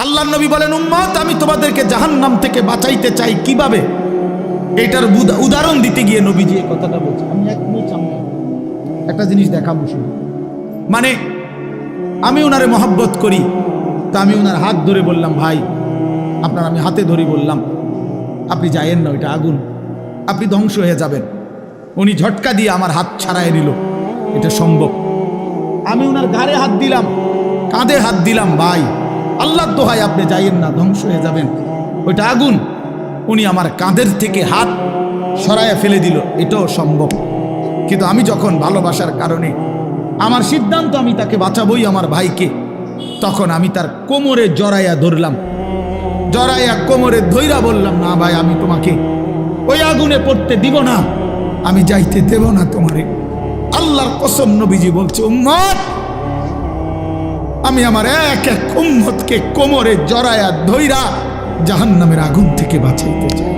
আল্লাহর নবী বলেন, উম্মত আমি তোমাদেরকে জাহান্নাম থেকে বাঁচাইতে চাই কিভাবে। এটার উদাহরণ দিতে গিয়ে নবীজি এই কথাটা বলছে। আমি এক মিনিট সামনে একটা জিনিস দেখাবো শুধু। মানে আমি ওনারে মহব্বত করি, তা আমি ওনার হাত ধরে বললাম, ভাই আপনার আমি হাতে ধরে বললাম, আপনি যায়েন না, ওইটা আগুন, আপনি ধ্বংস হয়ে যাবেন। উনি ঝটকা দিয়ে আমার হাত ছাড়াই নিল। এটা সম্ভব? আমি ওনার ঘাড়ে হাত দিলাম, কাঁধে হাত দিলাম, ভাই আল্লাহর দোহাই আপনি যাইয়েন না, ধ্বংস হয়ে যাবেন, ওইটা আগুন। উনি আমার কাঁধের থেকে হাত সরাইয়া ফেলে দিল। এটাও সম্ভব। কিন্তু আমি যখন ভালোবাসার কারণে আমার সিদ্ধান্ত আমি তাকে বাঁচাবই, আমার ভাইকে, তখন আমি তার কোমরে জড়াইয়া ধরলাম, জড়াইয়া কোমরে ধইরা বললাম, না ভাই আমি তোমাকে ওই আগুনে পড়তে দিব না, আমি যাইতে দেব না তোমারে। আল্লাহর কসম নবীজি বলছে, উম্মত আমি আমার এক এক উম্মতকে কোমরে জড়াইয়া ধইরা জাহান্নামের আগুন থেকে বাঁচাইতে চাই।